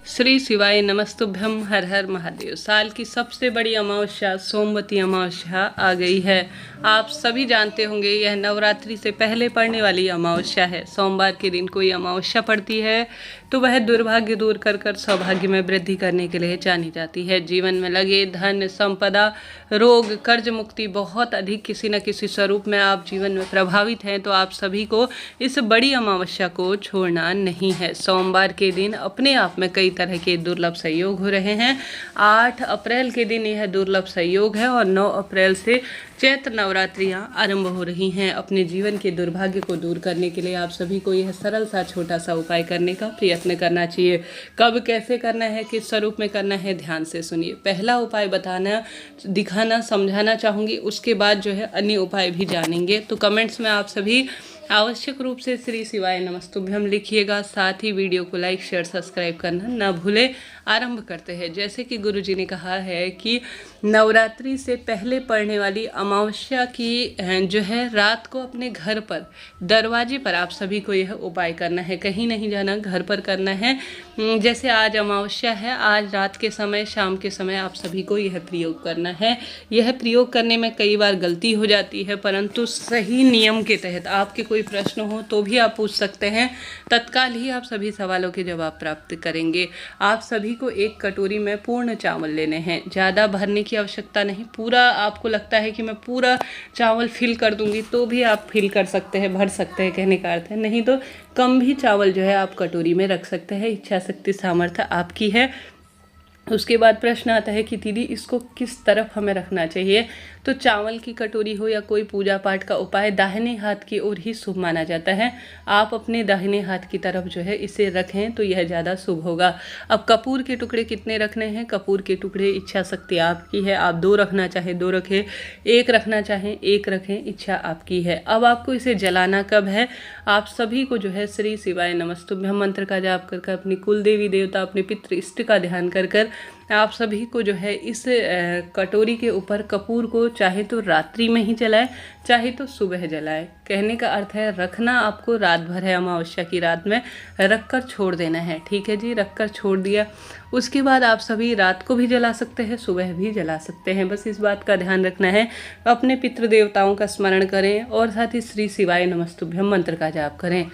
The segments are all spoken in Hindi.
श्री शिवाय नमस्तुभ्यम। हर हर महादेव। साल की सबसे बड़ी अमावस्या सोमवती अमावस्या आ गई है। आप सभी जानते होंगे यह नवरात्रि से पहले पड़ने वाली अमावस्या है। सोमवार के दिन कोई अमावस्या पड़ती है तो वह दुर्भाग्य दूर कर कर सौभाग्य में वृद्धि करने के लिए जानी जाती है। जीवन में लगे धन संपदा रोग कर्ज मुक्ति बहुत अधिक किसी न किसी स्वरूप में आप जीवन में प्रभावित हैं तो आप सभी को इस बड़ी अमावस्या को छोड़ना नहीं है। सोमवार के दिन अपने आप में कई तरह के दुर्लभ संयोग हो रहे हैं। 8 अप्रैल के दिन यह दुर्लभ संयोग है और 9 अप्रैल से चैत्र नवरात्रियां आरंभ हो रही हैं। अपने जीवन के दुर्भाग्य को दूर करने के लिए आप सभी को यह सरल सा छोटा सा उपाय करने का प्रयत्न करना चाहिए। कब कैसे करना है, किस स्वरूप में करना है, ध्यान से सुनिए। पहला उपाय बताना दिखाना समझाना चाहूँगी, उसके बाद जो है अन्य उपाय भी जानेंगे। तो कमेंट्स में आप सभी आवश्यक रूप से श्री शिवाय नमस्तुभ्यम लिखिएगा। साथ ही वीडियो को लाइक शेयर सब्सक्राइब करना ना भूले। आरंभ करते हैं। जैसे कि गुरुजी ने कहा है कि नवरात्रि से पहले पड़ने वाली अमावस्या की जो है रात को अपने घर पर दरवाजे पर आप सभी को यह उपाय करना है। कहीं नहीं जाना, घर पर करना है। जैसे आज अमावस्या है, आज रात के समय शाम के समय आप सभी को यह प्रयोग करना है। यह प्रयोग करने में कई बार गलती हो जाती है, परंतु सही नियम के तहत आपके कोई प्रश्न हो तो भी आप पूछ सकते हैं। तत्काल ही आप सभी सवालों के जवाब प्राप्त करेंगे। आप सभी को एक कटोरी में पूर्ण चावल लेने हैं। ज़्यादा भरने की आवश्यकता नहीं। पूरा आपको लगता है कि मैं पूरा चावल फिल कर दूंगी तो भी आप फिल कर सकते हैं, भर सकते हैं, कहने का अर्थ है। नहीं तो कम भी चावल जो है आप कटोरी में रख सकते हैं। इच्छा शक्ति सामर्थ्य आपकी है। उसके बाद प्रश्न आता है कि दीदी इसको किस तरफ हमें रखना चाहिए। तो चावल की कटोरी हो या कोई पूजा पाठ का उपाय दाहिने हाथ की ओर ही शुभ माना जाता है। आप अपने दाहिने हाथ की तरफ जो है इसे रखें तो यह ज़्यादा शुभ होगा। अब कपूर के टुकड़े कितने रखने हैं? कपूर के टुकड़े इच्छा शक्ति आपकी है। आप 2 रखना चाहें 2 रखें, 1 रखना चाहें 1 रखें, इच्छा आपकी है। अब आपको इसे जलाना कब है? आप सभी को जो है श्री शिवाय नमस्तुभ्यम मंत्र का जाप कर अपनी कुल देवी देवता अपने पितृ इष्ट का ध्यान कर आप सभी को जो है इस कटोरी के ऊपर कपूर को चाहे तो रात्रि में ही जलाए चाहे तो सुबह जलाए। कहने का अर्थ है रखना आपको रात भर है, अमावस्या की रात में रख कर छोड़ देना है। ठीक है जी, रख कर छोड़ दिया। उसके बाद आप सभी रात को भी जला सकते हैं, सुबह भी जला सकते हैं। बस इस बात का ध्यान रखना है। अपने पितृ देवताओं का स्मरण करें और साथ ही श्री शिवाय नमस्तुभ्यम मंत्र का जाप करें।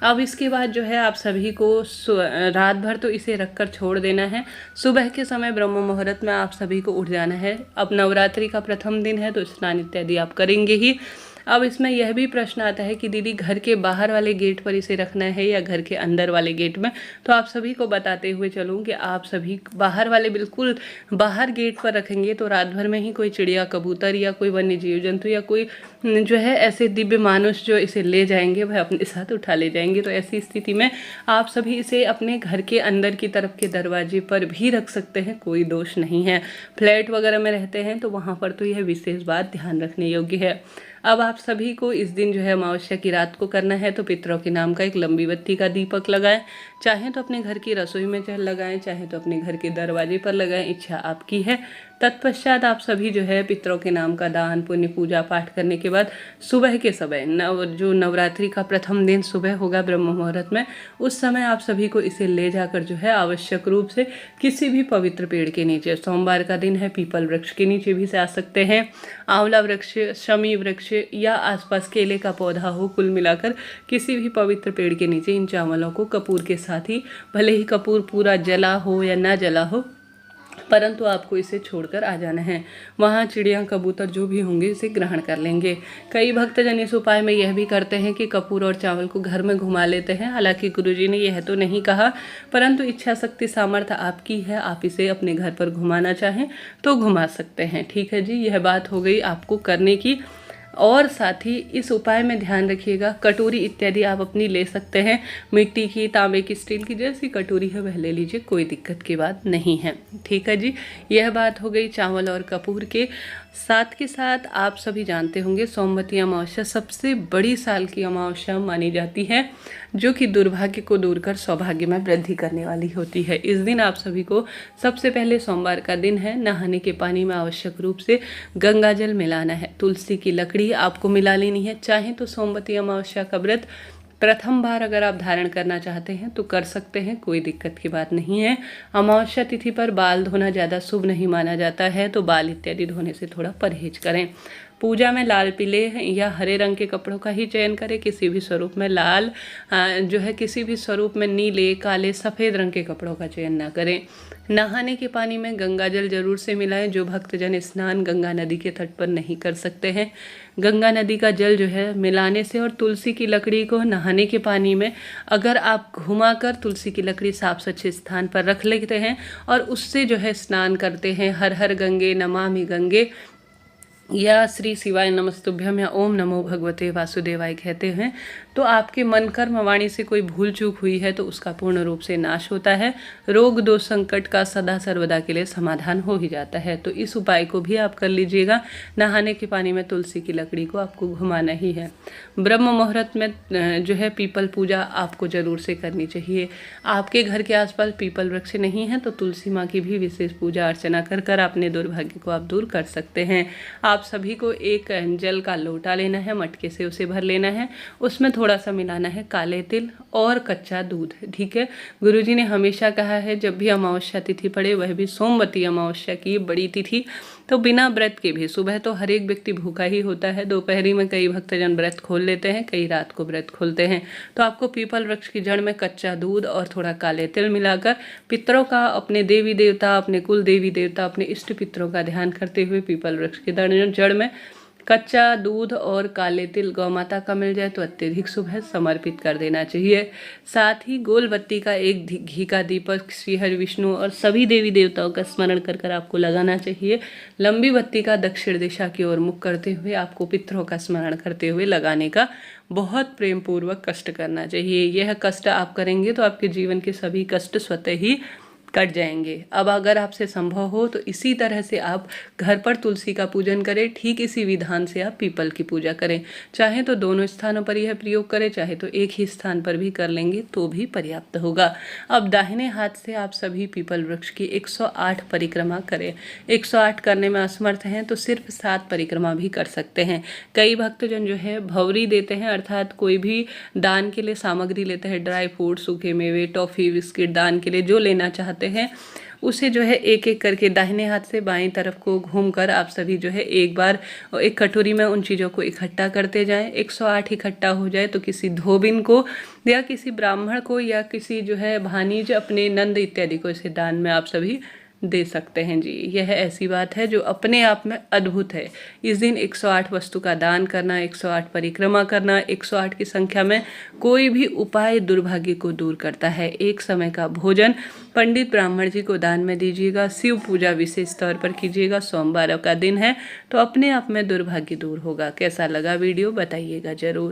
अब इसके बाद जो है आप सभी को रात भर तो इसे रखकर छोड़ देना है। सुबह के समय ब्रह्म मुहूर्त में आप सभी को उठ जाना है। अब नवरात्रि का प्रथम दिन है तो स्नान इत्यादि आप करेंगे ही। अब इसमें यह भी प्रश्न आता है कि दीदी घर के बाहर वाले गेट पर इसे रखना है या घर के अंदर वाले गेट में। तो आप सभी को बताते हुए चलूँ कि आप सभी बाहर वाले बिल्कुल बाहर गेट पर रखेंगे तो रात भर में ही कोई चिड़िया कबूतर या कोई वन्य जीव जंतु या कोई जो है ऐसे दिव्य मानुष जो इसे ले जाएंगे वह अपने साथ उठा ले जाएंगे। तो ऐसी स्थिति में आप सभी इसे अपने घर के अंदर की तरफ के दरवाजे पर भी रख सकते हैं, कोई दोष नहीं है। फ्लैट वगैरह में रहते हैं तो वहाँ पर तो यह विशेष बात ध्यान रखने योग्य है। अब आप सभी को इस दिन जो है अमावस्या की रात को करना है तो पितरों के नाम का एक लंबी बत्ती का दीपक लगाएं। चाहे तो अपने घर की रसोई में लगाएं, चाहे तो अपने घर के दरवाजे पर लगाएं, इच्छा आपकी है। तत्पश्चात आप सभी जो है पितरों के नाम का दान पुण्य पूजा पाठ करने के बाद सुबह के समय जो नवरात्रि का प्रथम दिन सुबह होगा ब्रह्म मुहूर्त में, उस समय आप सभी को इसे ले जाकर जो है आवश्यक रूप से किसी भी पवित्र पेड़ के नीचे, सोमवार का दिन है पीपल वृक्ष के नीचे भी जा सकते हैं, आंवला वृक्ष, शमी वृक्ष या आसपास केले का पौधा हो, कुल मिलाकर किसी भी पवित्र पेड़ के नीचे इन चावलों को कपूर के साथ ही, भले ही कपूर पूरा जला हो या ना जला हो, परंतु आपको इसे छोड़कर आ जाना है। वहाँ चिड़िया कबूतर जो भी होंगे इसे ग्रहण कर लेंगे। कई भक्तजन इस उपाय में यह भी करते हैं कि कपूर और चावल को घर में घुमा लेते हैं। हालांकि गुरुजी ने यह तो नहीं कहा, परंतु इच्छा शक्ति सामर्थ्य आपकी है। आप इसे अपने घर पर घुमाना चाहें तो घुमा सकते हैं। ठीक है जी, यह बात हो गई आपको करने की। और साथ ही इस उपाय में ध्यान रखिएगा, कटोरी इत्यादि आप अपनी ले सकते हैं। मिट्टी की, तांबे की, स्टील की, जैसी कटोरी है वह ले लीजिए, कोई दिक्कत की बात नहीं है। ठीक है जी, यह बात हो गई चावल और कपूर के। साथ के साथ आप सभी जानते होंगे सोमवती अमावस्या सबसे बड़ी साल की अमावस्या मानी जाती है, जो कि दुर्भाग्य को दूर कर सौभाग्य में वृद्धि करने वाली होती है। इस दिन आप सभी को सबसे पहले सोमवार का दिन है, नहाने के पानी में आवश्यक रूप से गंगा जल मिलाना है। तुलसी की लकड़ी आपको मिला लेनी है। चाहे तो सोमवती अमावस्या का व्रत प्रथम बार अगर आप धारण करना चाहते हैं तो कर सकते हैं, कोई दिक्कत की बात नहीं है। अमावस्या तिथि पर बाल धोना ज़्यादा शुभ नहीं माना जाता है, तो बाल इत्यादि धोने से थोड़ा परहेज करें। पूजा में लाल, पीले या हरे रंग के कपड़ों का ही चयन करें। किसी भी स्वरूप में लाल जो है, किसी भी स्वरूप में नीले, काले, सफ़ेद रंग के कपड़ों का चयन ना करें। नहाने के पानी में गंगा जल जरूर से मिलाएं। जो भक्तजन स्नान गंगा नदी के तट पर नहीं कर सकते हैं, गंगा नदी का जल जो है मिलाने से और तुलसी की लकड़ी को नहाने के पानी में अगर आप घुमाकर तुलसी की लकड़ी साफ स्वच्छ स्थान पर रख लेते हैं और उससे जो है स्नान करते हैं, हर हर गंगे, नमामि गंगे या श्री शिवाय नमस्तुभ्यम या ओम नमो भगवते वासुदेवाय कहते हैं, तो आपके मन, कर्म, वाणी से कोई भूल चूक हुई है तो उसका पूर्ण रूप से नाश होता है। रोग, दोष, संकट का सदा सर्वदा के लिए समाधान हो ही जाता है। तो इस उपाय को भी आप कर लीजिएगा। नहाने के पानी में तुलसी की लकड़ी को आपको घुमाना ही है। ब्रह्म मुहूर्त में जो है पीपल पूजा आपको जरूर से करनी चाहिए। आपके घर के आसपास पीपल वृक्ष नहीं है तो तुलसी माँ की भी विशेष पूजा अर्चना कर कर अपने दुर्भाग्य को आप दूर कर सकते हैं। आप सभी को एक जल का लोटा लेना है, मटके से उसे भर लेना है। उसमें थोड़ा सा मिलाना है काले तिल और कच्चा दूध। ठीक है, गुरुजी ने हमेशा कहा है जब भी अमावस्या तिथि पड़े, वह भी सोमवती अमावस्या की बड़ी तिथि, तो बिना व्रत के भी, सुबह तो हर एक व्यक्ति भूखा ही होता है, दोपहरी में कई भक्तजन व्रत खोल लेते हैं, कई रात को व्रत खोलते हैं, तो आपको पीपल वृक्ष की जड़ में कच्चा दूध और थोड़ा काले तिल मिलाकर पितरों का, अपने देवी देवता, अपने कुल देवी देवता, अपने इष्ट पितरों का ध्यान करते हुए पीपल वृक्ष की जड़ में कच्चा दूध और काले तिल गौ माता का मिल जाए तो अत्यधिक शुभ है, समर्पित कर देना चाहिए। साथ ही गोल बत्ती का एक घी का दीपक श्री हरि विष्णु और सभी देवी देवताओं का स्मरण कर कर आपको लगाना चाहिए। लंबी बत्ती का दक्षिण दिशा की ओर मुख करते हुए आपको पितरों का स्मरण करते हुए लगाने का बहुत प्रेम पूर्वक कष्ट करना चाहिए। यह कष्ट आप करेंगे तो आपके जीवन के सभी कष्ट स्वतः ही कट जाएंगे। अब अगर आपसे संभव हो तो इसी तरह से आप घर पर तुलसी का पूजन करें, ठीक इसी विधान से आप पीपल की पूजा करें। चाहे तो दोनों स्थानों पर यह प्रयोग करें, चाहे तो एक ही स्थान पर भी कर लेंगे तो भी पर्याप्त होगा। अब दाहिने हाथ से आप सभी पीपल वृक्ष की 108 परिक्रमा करें। 108 करने में असमर्थ हैं तो सिर्फ 7 परिक्रमा भी कर सकते हैं। कई भक्तजन जो है भवरी देते हैं, अर्थात कोई भी दान के लिए सामग्री लेते हैं, ड्राई फ्रूट, सूखे मेवे, टॉफ़ी, बिस्किट, दान के लिए जो लेना चाहते हैं उसे जो है एक एक करके दाहिने हाथ से बाएं तरफ को घूमकर आप सभी जो है एक बार एक कटोरी में उन चीज़ों को इकट्ठा करते जाएं। 108 इकट्ठा हो जाए तो किसी धोबिन को या किसी ब्राह्मण को या किसी जो है भानीज, अपने नंद इत्यादि को इसे दान में आप सभी दे सकते हैं जी। यह ऐसी बात है जो अपने आप में अद्भुत है। इस दिन 108 वस्तु का दान करना, 108 परिक्रमा करना, 108 की संख्या में कोई भी उपाय दुर्भाग्य को दूर करता है। एक समय का भोजन पंडित ब्राह्मण जी को दान में दीजिएगा। शिव पूजा विशेष तौर पर कीजिएगा। सोमवार का दिन है तो अपने आप में दुर्भाग्य दूर होगा। कैसा लगा वीडियो बताइएगा जरूर।